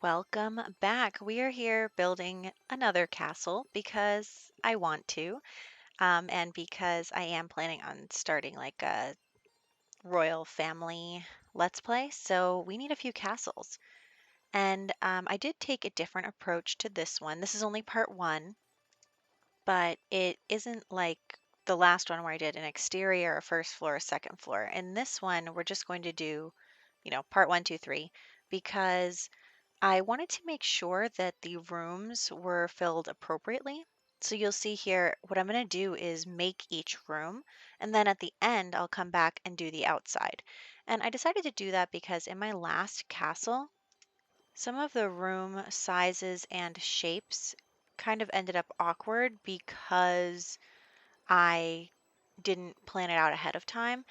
Welcome back. We are here building another castle because I want to, and because I am planning on starting like a royal family let's play. So we need a few castles. And I did take a different approach to this one. This is only part one, but it isn't like the last one where I did an exterior, a first floor, a second floor. In this one, we're just going to do, part one, two, three, because I wanted to make sure that the rooms were filled appropriately. So you'll see here, what I'm going to do is make each room, and then at the end, I'll come back and do the outside. And I decided to do that because in my last castle, some of the room sizes and shapes kind of ended up awkward because I didn't plan it out ahead of time.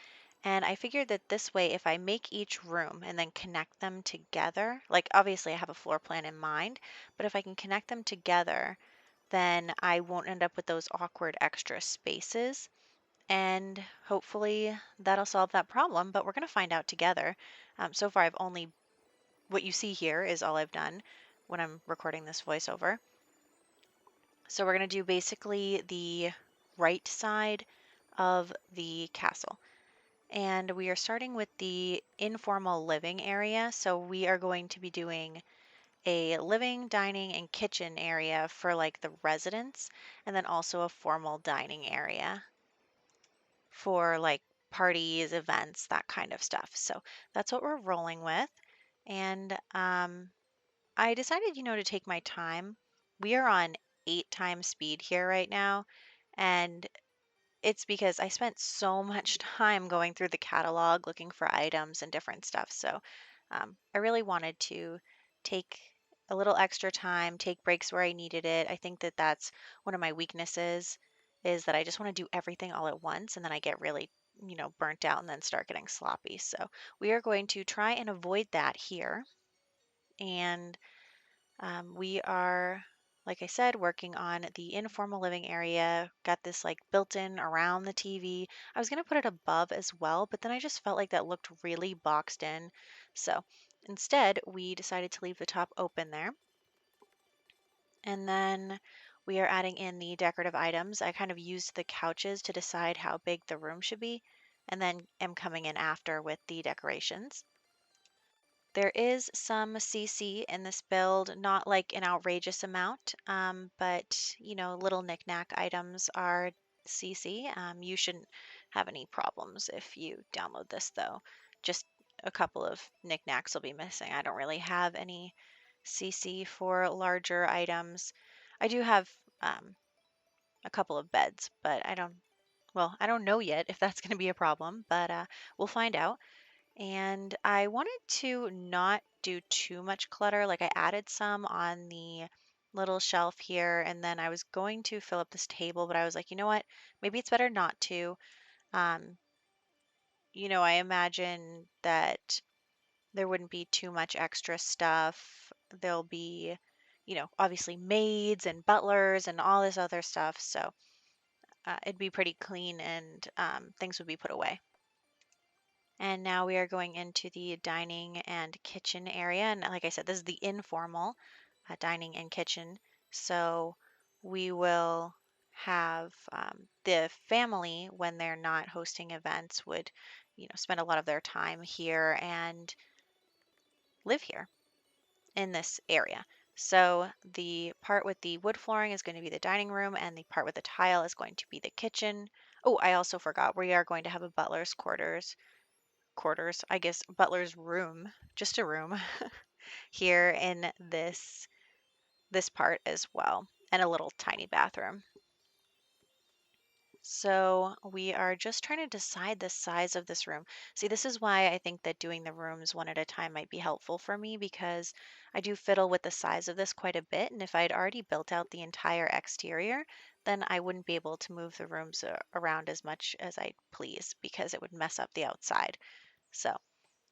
And I figured that this way, if I make each room and then connect them together, like obviously I have a floor plan in mind, but if I can connect them together, then I won't end up with those awkward extra spaces. And hopefully that'll solve that problem, but we're going to find out together. So far, what you see here is all I've done when I'm recording this voiceover. So we're going to do basically the right side of the castle. And we are starting with the informal living area. So we are going to be doing a living, dining, and kitchen area for like the residents, and then also a formal dining area for like parties, events, that kind of stuff. So that's what we're rolling with. And I decided, to take my time. We are on 8 times speed here right now. And it's because I spent so much time going through the catalog looking for items and different stuff. So I really wanted to take a little extra time, take breaks where I needed it. I think that that's one of my weaknesses is that I just want to do everything all at once and then I get really, burnt out and then start getting sloppy. So we are going to try and avoid that here. And we are, like I said, working on the informal living area. Got this like built in around the TV. I was going to put it above as well, but then I just felt like that looked really boxed in. So instead, we decided to leave the top open there. And then we are adding in the decorative items. I kind of used the couches to decide how big the room should be, and then am coming in after with the decorations. There is some CC in this build, not like an outrageous amount, but little knickknack items are CC. You shouldn't have any problems if you download this though. Just a couple of knickknacks will be missing. I don't really have any CC for larger items. I do have a couple of beds, but I don't know yet if that's going to be a problem, but we'll find out. And I wanted to not do too much clutter. Like I added some on the little shelf here, and then I was going to fill up this table, but I was like, you know what? Maybe it's better not to. Um, I imagine that there wouldn't be too much extra stuff. There'll be, obviously maids and butlers and all this other stuff. So it'd be pretty clean and things would be put away. And now we are going into the dining and kitchen area. And like I said, this is the informal dining and kitchen. So we will have the family, when they're not hosting events, would, spend a lot of their time here and live here in this area. So the part with the wood flooring is going to be the dining room, and the part with the tile is going to be the kitchen. Oh, I also forgot, we are going to have a butler's quarters, I guess butler's room, just a room here in this part as well, and a little tiny bathroom. So we are just trying to decide the size of this room. See, this is why I think that doing the rooms one at a time might be helpful for me because I do fiddle with the size of this quite a bit. And if I'd already built out the entire exterior, then I wouldn't be able to move the rooms around as much as I'd please because it would mess up the outside. So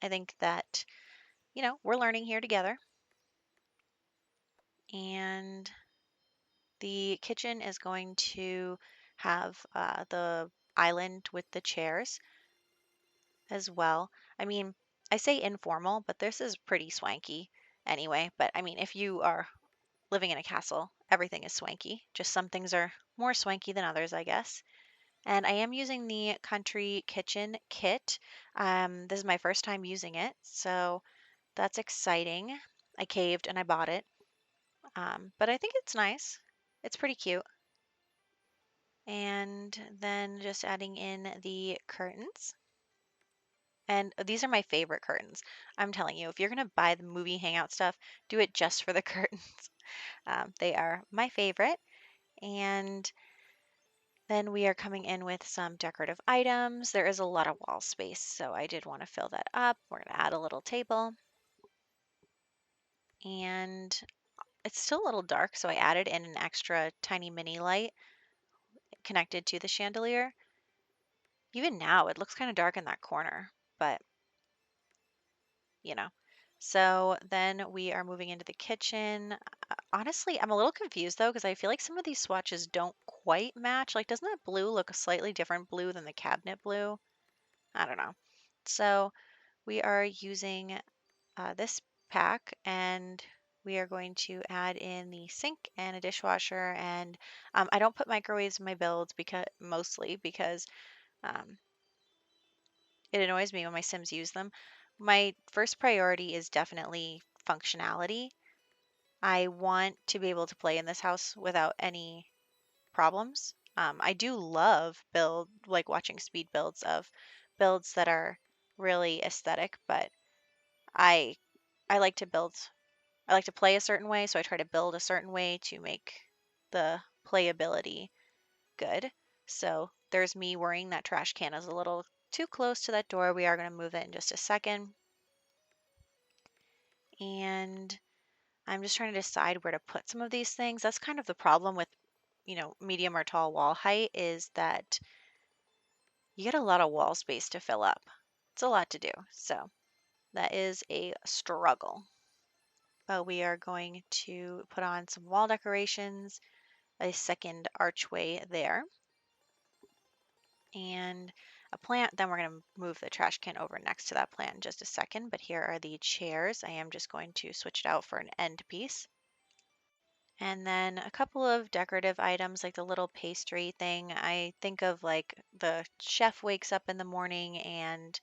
I think that we're learning here together. And the kitchen is going to have the island with the chairs as well. I mean, I say informal, but this is pretty swanky. anyway. But I mean, if you are living in a castle, everything is swanky. Just some things are more swanky than others, I guess. And I am using the Country Kitchen kit. This is my first time using it, so that's exciting. I caved and I bought it, but I think it's nice. It's pretty cute. And then just adding in the curtains. And these are my favorite curtains. I'm telling you, if you're going to buy the movie hangout stuff, do it just for the curtains. They are my favorite. And then we are coming in with some decorative items. There is a lot of wall space, so I did want to fill that up. We're going to add a little table. And it's still a little dark, so I added in an extra tiny mini light connected to the chandelier. Even now, it looks kind of dark in that corner, but you know. So then we are moving into the kitchen. Honestly, I'm a little confused though, because I feel like some of these swatches don't quite match. Like, doesn't that blue look a slightly different blue than the cabinet blue? I don't know. So we are using this pack, and we are going to add in the sink and a dishwasher. And I don't put microwaves in my builds because mostly because um, it annoys me when my Sims use them. My first priority is definitely functionality. I want to be able to play in this house without any problems. I do love like watching speed builds of builds that are really aesthetic, but I I like to build I like to play a certain way, so I try to build a certain way to make the playability good. So there's me worrying that trash can is a little too close to that door. We are going to move it in just a second. And I'm just trying to decide where to put some of these things. That's kind of the problem with, medium or tall wall height is that you get a lot of wall space to fill up. It's a lot to do. So that is a struggle. But we are going to put on some wall decorations, a second archway there, and a plant. Then we're going to move the trash can over next to that plant in just a second. But here are the chairs. I am just going to switch it out for an end piece. And then a couple of decorative items like the little pastry thing. I think of like the chef wakes up in the morning and,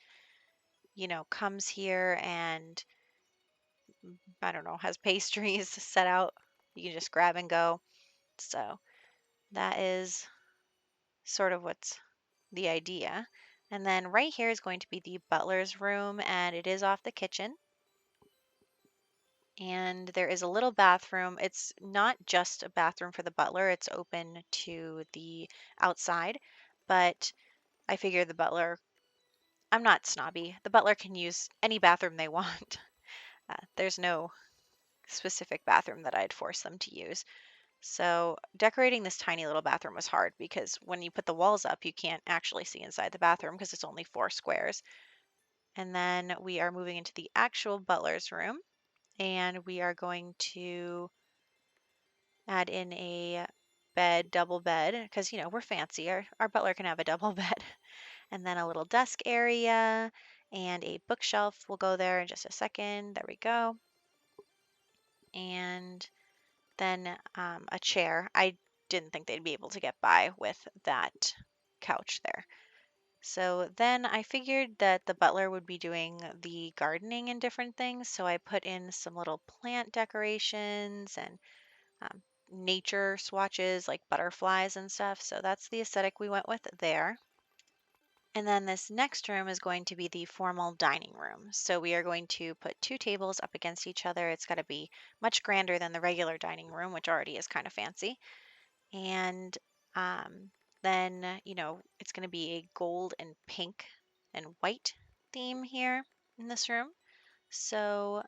comes here and I don't know, has pastries set out. You can just grab and go. So that is sort of what's the idea. And then right here is going to be the butler's room, and it is off the kitchen. And there is a little bathroom. It's not just a bathroom for the butler, it's open to the outside. But I figure I'm not snobby. The butler can use any bathroom they want. There's no specific bathroom that I'd force them to use. So decorating this tiny little bathroom was hard because when you put the walls up, you can't actually see inside the bathroom because it's only 4 squares. And then we are moving into the actual butler's room, and we are going to add in a double bed, because, we're fancy. Our butler can have a double bed. And then a little desk area and a bookshelf will go there in just a second. There we go. And then a chair. I didn't think they'd be able to get by with that couch there. So then I figured that the butler would be doing the gardening and different things. So I put in some little plant decorations and um, nature swatches like butterflies and stuff. So that's the aesthetic we went with there. And then this next room is going to be the formal dining room. So we are going to put 2 tables up against each other. It's got to be much grander than the regular dining room, which already is kind of fancy. And then, it's going to be a gold and pink and white theme here in this room. So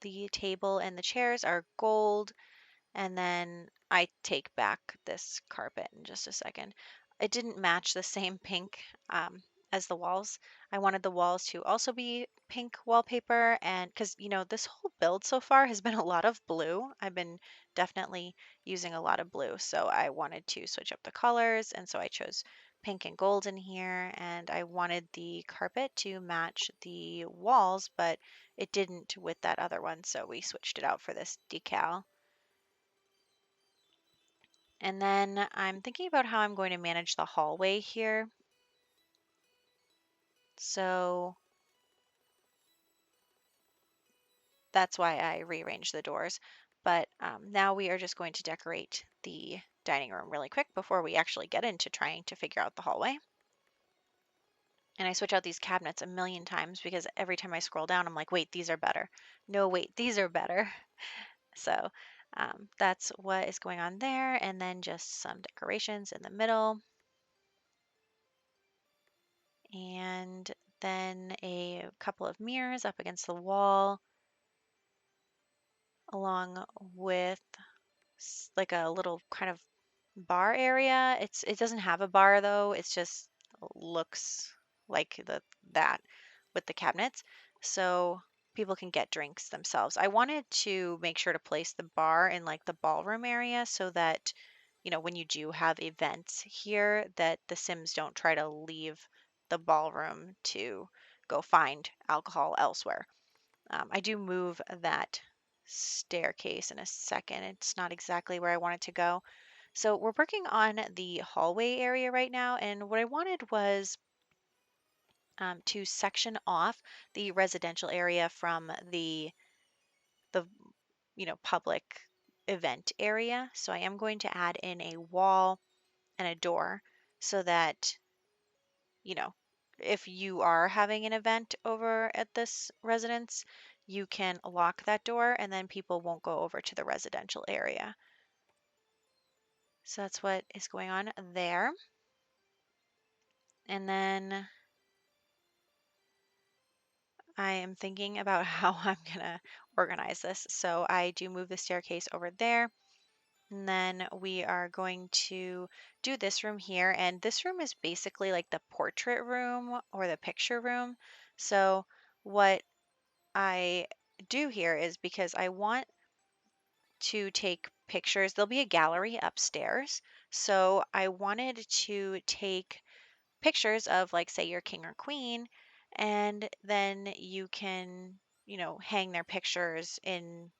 the table and the chairs are gold, and then I take back this carpet in just a second. It didn't match the same pink as the walls. I wanted the walls to also be pink wallpaper, and because, this whole build so far has been a lot of blue. I've been definitely using a lot of blue, so I wanted to switch up the colors, and so I chose pink and gold in here, and I wanted the carpet to match the walls, but it didn't with that other one, so we switched it out for this decal. And then I'm thinking about how I'm going to manage the hallway here. So that's why I rearranged the doors. But now we are just going to decorate the dining room really quick before we actually get into trying to figure out the hallway. And I switch out these cabinets a million times because every time I scroll down, I'm like, wait, these are better. No, wait, these are better. So that's what is going on there. And then just some decorations in the middle. And then a couple of mirrors up against the wall, along with like a little kind of bar area. It doesn't have a bar though. It's just looks like that with the cabinets. So people can get drinks themselves. I wanted to make sure to place the bar in like the ballroom area so that, when you do have events here, that the Sims don't try to leave the ballroom to go find alcohol elsewhere. I do move that staircase in a second. It's not exactly where I want it to go. So we're working on the hallway area right now, and what I wanted was to section off the residential area from the public event area. So I am going to add in a wall and a door so that you know if you are having an event over at this residence, you can lock that door and then people won't go over to the residential area. So that's what is going on there. And then I am thinking about how I'm gonna organize this. So I do move the staircase over there, and then we are going to do this room here. And this room is basically like the portrait room or the picture room. So what I do here is because I want to take pictures, there'll be a gallery upstairs. So I wanted to take pictures of like say your king or queen, and then you can hang their pictures in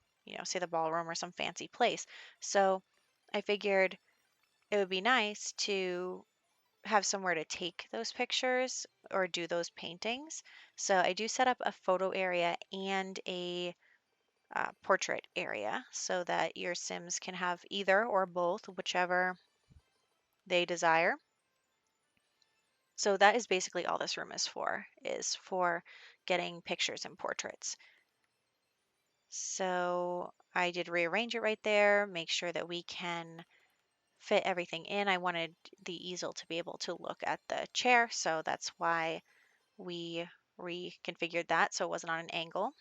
say the ballroom or some fancy place. So I figured it would be nice to have somewhere to take those pictures or do those paintings. So I do set up a photo area and a portrait area so that your Sims can have either or both, whichever they desire. So that is basically all this room is for getting pictures and portraits. So I did rearrange it right there, make sure that we can fit everything in. I wanted the easel to be able to look at the chair, so that's why we reconfigured that so it wasn't on an angle.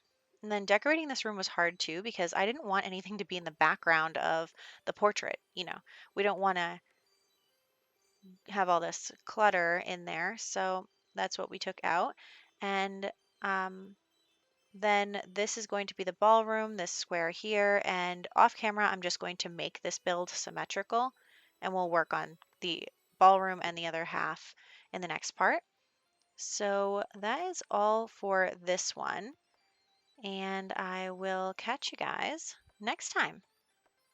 And then decorating this room was hard too because I didn't want anything to be in the background of the portrait. We don't want to have all this clutter in there. So that's what we took out. And um, then this is going to be the ballroom, this square here. And off camera, I'm just going to make this build symmetrical. And we'll work on the ballroom and the other half in the next part. So that is all for this one. And I will catch you guys next time.